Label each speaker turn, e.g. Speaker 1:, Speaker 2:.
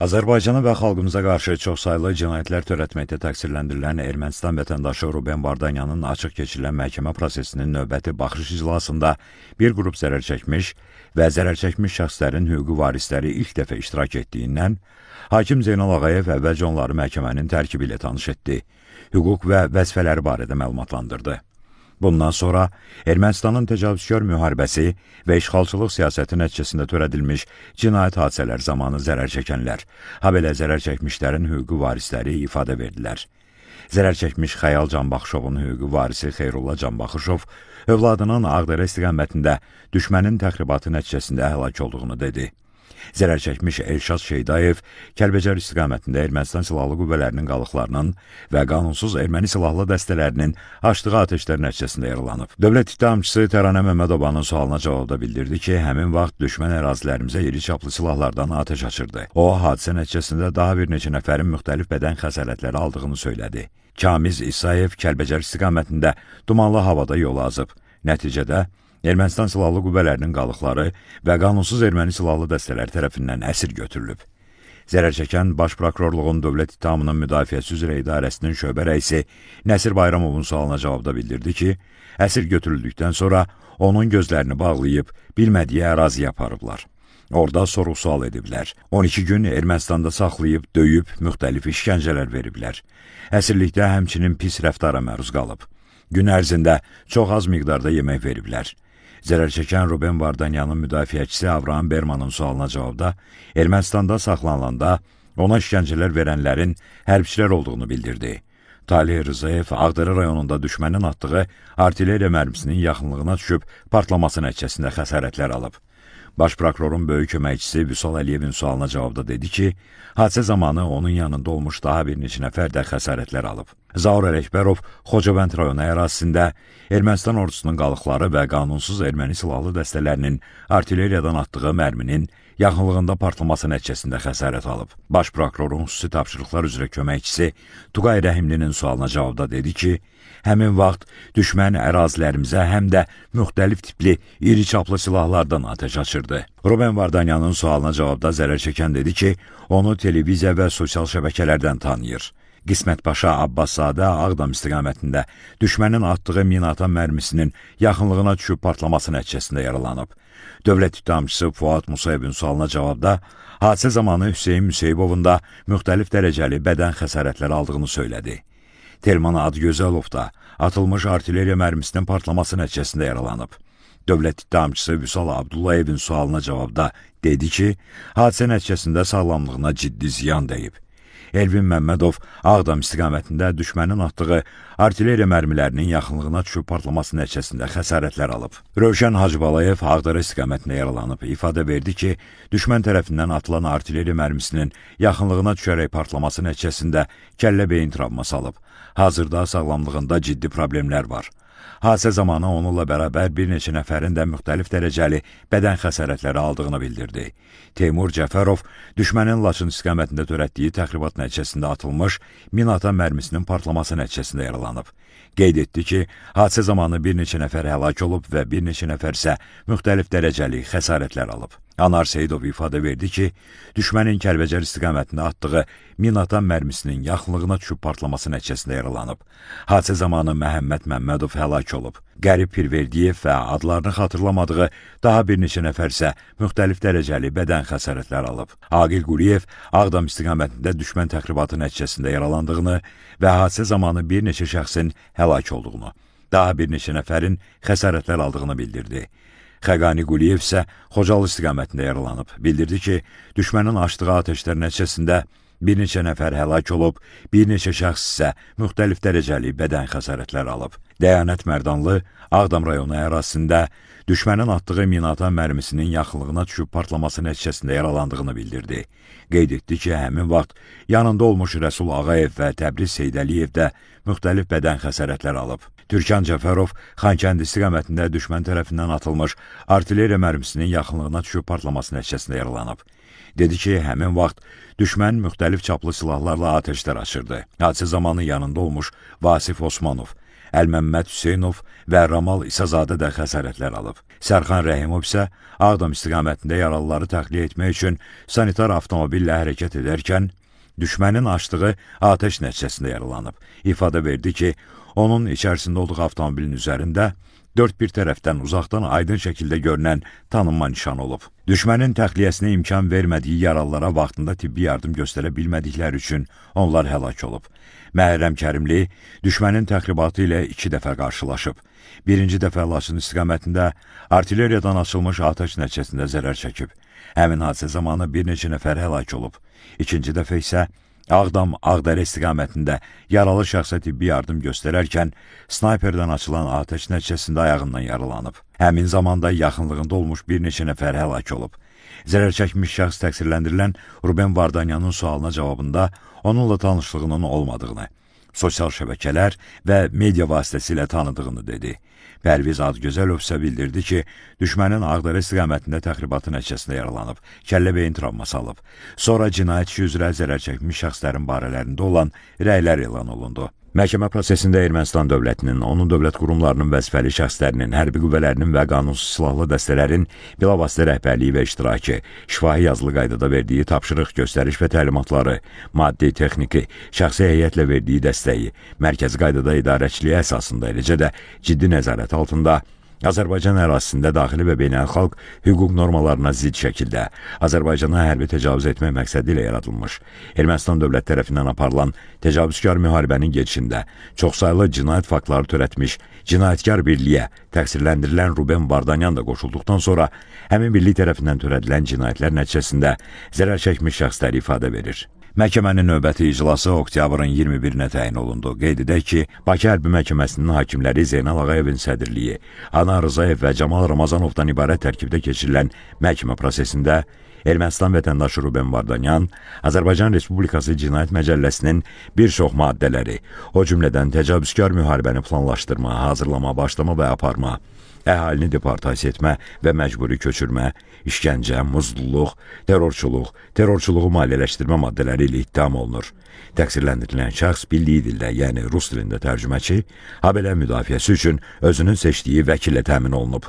Speaker 1: Azərbaycana və xalqımıza qarşı çoxsaylı cinayətlər törətməkdə təqsirləndirilən Ermənistan vətəndaşı Ruben Vardanyanın açıq keçirilən məhkəmə prosesinin növbəti baxış iclasında bir qrup zərər çəkmiş və zərər çəkmiş şəxslərin hüquqi varisləri ilk dəfə iştirak etdiyindən hakim Zeynal Ağayev əvvəlcə onları məhkəmənin tərkibi ilə tanış etdi, hüquq və vəzifələri barədə məlumatlandırdı. Bundan sonra Ermənistanın təcavüzkar müharibəsi və işğalçılıq siyasəti nəticəsində törədilmiş cinayət hadisələri zamanı zərər çəkənlər, habelə zərər çəkmişlərin hüquqi varisləri ifadə verdilər. Zərər çəkmiş Xəyal Canbaxışovun hüquqi varisi Xeyrulla Canbaxışov övladının Ağdərə istiqamətində düşmənin təxribatı nəticəsində həlak olduğunu dedi. Zərər çəkmiş Elşad Şeydayev Kəlbəcər istiqamətində Ermənistan silahlı qüvvələrinin qalıqlarının və qanunsuz erməni silahlı dəstələrinin açdığı atəşlər nəticəsində yaralanıb. Dövlət ittihamçısı Təranə Məmmədovanın sualına cavabda bildirdi ki, həmin vaxt düşmən ərazilərimizə iri çaplı silahlardan atəş açırdı. O, hadisə nəticəsində daha bir neçə nəfərin müxtəlif bədən xəsarətləri aldığını söylədi. Kamiz İsayev Kəlbəcər istiqamətində dumanlı havada yol azıb. Nəticədə Ermənistan silahlı qüvvələrinin qalıqları və qanunsuz erməni silahlı dəstələri tərəfindən əsir götürülüb. Zərər çəkən Baş Prokurorluğun Dövlət İttihamının Müdafiəsi üzrə İdarəsinin şöbə rəisi Nəsir Bayramovun sualına cavabda bildirdi ki, əsir götürüldükdən sonra onun gözlərini bağlayıb bilmədiyi əraziyə aparıblar. Orada sorğu-sual ediblər. 12 gün Ermənistanda saxlayıb, döyüb, müxtəlif işgəncələr veriblər. Əsirlikdə həmçinin pis rəftara məruz qalıb. Gün ərzində çox az miqdarda yemək veriblər. Zərər çəkən Ruben Vardanyanın müdafiəçisi Avraham Bermanın sualına cavabda Ermənistanda saxlanılanda ona işgəncələr verənlərin hərbçilər olduğunu bildirdi. Talih Rzayev Ağdərə rayonunda düşmənin atdığı artilleriya mərmisinin yaxınlığına düşüb partlaması nəticəsində xəsarətlər alıb. Baş prokurorun böyük köməkçisi Vüsal Əliyevin sualına cavabda dedi ki, hadisə zamanı onun yanında olmuş daha bir neçə nəfər də xəsarətlər alıb. Zaur Ələkbərov Xocavənd rayonu ərazisində Ermənistan ordusunun qalıqları və qanunsuz erməni silahlı dəstələrinin artilleriyadan atdığı mərminin yaxınlığında partlaması nəticəsində xəsarət alıb. Baş prokurorun xüsusi tapşırıqlar üzrə köməkçisi Tuqay Rəhimlinin sualına cavabda dedi ki, həmin vaxt düşmən ərazilərimizə həm də müxtəlif tipli iri çaplı silahlardan atəş açırdı. Ruben Vardanyanın sualına cavabda zərər çəkən dedi ki, onu televiziya və sosial şəbəkələrdən tanıyır. Qismət Paşa Abbaszadə Ağdam istiqamətində düşmənin atdığı minaatan mərmisinin yaxınlığına düşüb partlaması nəticəsində yaralanıb. Dövlət ittihamçısı Fuad Musayevin sualına cavabda hadisə zamanı Hüseyn Müseybovun da müxtəlif dərəcəli bədən xəsarətləri aldığını söylədi. Telman Adgözəlov da atılmış artilleriya mərmisinin partlaması nəticəsində yaralanıb. Dövlət ittihamçısı Vüsal Abdullayevin sualına cavabda dedi ki, hadisə nəticəsində sağlamlığına ciddi ziyan dəyib. Elvin Məmmədov Ağdam istiqamətində düşmənin atdığı artilleriya mərmilərinin yaxınlığına düşüb partlaması nəticəsində xəsarətlər alıb. Rövşən Hacıbalayev Ağdərə istiqamətində yaralanıb. İfadə verdi ki, düşmən tərəfindən atılan artilleriya mərmisinin yaxınlığına düşərək partlaması nəticəsində kəllə beyin travması alıb. Hazırda sağlamlığında ciddi problemlər var. Hadisə zamanı onunla bərabər bir neçə nəfərin də müxtəlif dərəcəli bədən xəsarətləri aldığını bildirdi. Teymur Cəfərov düşmənin Laçın istiqamətində törətdiyi təxribat nəticəsində atılmış minaatan mərmisinin partlaması nəticəsində yaralanıb. Qeyd etdi ki, hadisə zamanı bir neçə nəfər həlak olub və bir neçə nəfər isə müxtəlif dərəcəli xəsarətlər alıb. Anar Seyidov ifadə verdi ki, düşmənin Kəlbəcər istiqamətində atdığı minaatan mərmisinin yaxınlığına düşüb partlaması nəticəsində yaralanıb. Hadisə zamanı Məhəmməd Məmmədov həlak olub. Qərib Pirverdiyev və adlarını xatırlamadığı daha bir neçə nəfər isə müxtəlif dərəcəli bədən xəsarətlər alıb. Aqil Quliyev Ağdam istiqamətində düşmən təxribatı nəticəsində yaralandığını və hadisə zamanı bir neçə şəxsin həlak olduğunu, daha bir neçə nəfərin xəsarətlər aldığını bildirdi. Xəqani Quliyev isə Xocalı istiqamətində yaralanıb. Bildirdi ki, düşmənin açdığı atəşlər nəticəsində bir neçə nəfər həlak olub, bir neçə şəxs isə müxtəlif dərəcəli bədən xəsarətlər alıb. Dəyanət Mərdanlı Ağdam rayonu ərazisində düşmənin atdığı minaatan mərmisinin yaxınlığına düşüb partlaması nəticəsində yaralandığını bildirdi. Qeyd etdi ki, həmin vaxt yanında olmuş Rəsul Ağayev və Təbriz Seydəliyev də müxtəlif bədən xəsarətlər alıb. Türkan Cəfərov Xankəndi istiqamətində düşmən tərəfindən atılmış artilleriya mərmisinin yaxınlığına düşüb partlaması nəticəsində yaralanıb. Dedi ki, həmin vaxt düşmən müxtəlif çaplı silahlarla atəşlər açırdı. Hadisə zamanı yanında olmuş Vasif Osmanov, Əlməmməd Hüseynov və Ramal İsazadə də xəsarətlər alıb. Sərxan Rəhimov isə Ağdam istiqamətində yaralıları təxliyə etmək üçün sanitar avtomobillə hərəkət edərkən düşmənin açdığı atəş nəticəsində yaralanıb. İfadə verdi ki, onun içərisində olduğu avtomobilin üzərində dörd bir tərəfdən uzaqdan aydın şəkildə görünən tanınma nişanı olub. Düşmənin təxliyəsinə imkan vermədiyi yaralılara vaxtında tibbi yardım göstərə bilmədikləri üçün onlar həlak olub. Məhərrəm Kərimli düşmənin təxribatı ilə 2 dəfə qarşılaşıb. Birinci dəfə Laçın istiqamətində artilleriyadan açılmış atəş nəticəsində zərər çəkib. Həmin hadisə zamanı bir neçə nəfər həlak olub. İkinci dəfə isə Ağdam, Ağdərə istiqamətində yaralı şəxsə tibbi yardım göstərərkən snayperdən açılan atəş nəticəsində ayağından yaralanıb. Həmin zamanda yaxınlığında olmuş bir neçə nəfər həlak olub. Zərər çəkmiş şəxs təqsirləndirilən Ruben Vardanyanın sualına cavabında onunla tanışlığının olmadığını, sosial şəbəkələr və media vasitəsilə tanıdığını dedi. Pərviz Adgözəlov isə bildirdi ki, düşmənin Ağdərə istiqamətində təxribatı nəticəsində yaralanıb, kəllə beyin travması alıb. Sonra cinayət işi üzrə zərər çəkmiş şəxslərin barələrində olan rəylər elan olundu. Məhkəmə prosesində Ermənistan dövlətinin, onun dövlət qurumlarının vəzifəli şəxslərinin, hərbi qüvvələrinin və qanunsuz silahlı dəstələrin bilavasitə rəhbərliyi və iştirakı, şifahi yazılı qaydada verdiyi tapşırıq, göstəriş və təlimatları, maddi, texniki, şəxsi heyətlə verdiyi dəstəyi, mərkəzi qaydada idarəçiliyi əsasında, eləcə də ciddi nəzarət altında Azərbaycan ərazisində daxili və beynəlxalq hüquq normalarına zidd şəkildə Azərbaycana hərbi təcavüz etmək məqsədi ilə yaradılmış, Ermənistan dövlət tərəfindən aparılan təcavüzkar müharibənin gedişində çoxsaylı cinayət faktları törətmiş cinayətkar birliyə təqsirləndirilən Ruben Vardanyan da qoşulduqdan sonra həmin birlik tərəfindən törədilən cinayətlər nəticəsində zərər çəkmiş şəxslər ifadə verir. Məhkəmənin növbəti iclası oktyabrın 21-nə təyin olundu. Qeyd edək ki, Bakı Hərbi Məhkəməsinin hakimləri Zeynal Ağayevin sədrliyi, Ana Rızayev və Camal Ramazanovdan ibarət tərkibdə keçirilən məhkəmə prosesində Ermənistan vətəndaşı Ruben Vardanyan Azərbaycan Respublikası Cinayət Məcəlləsinin bir çox maddələri, o cümlədən təcavüzkar müharibəni planlaşdırma, hazırlama, başlama və aparma, əhalini deportasiya etmə və məcburi köçürmə, işgəncə, muzdulluq, terrorçuluğu maliyyələşdirmə maddələri ilə ittiham olunur. Təqsirləndirilən şəxs bildiyi dildə, yəni rus dilində tərcüməçi, habelə müdafiəsi üçün özünün seçdiyi vəkillə təmin olunub.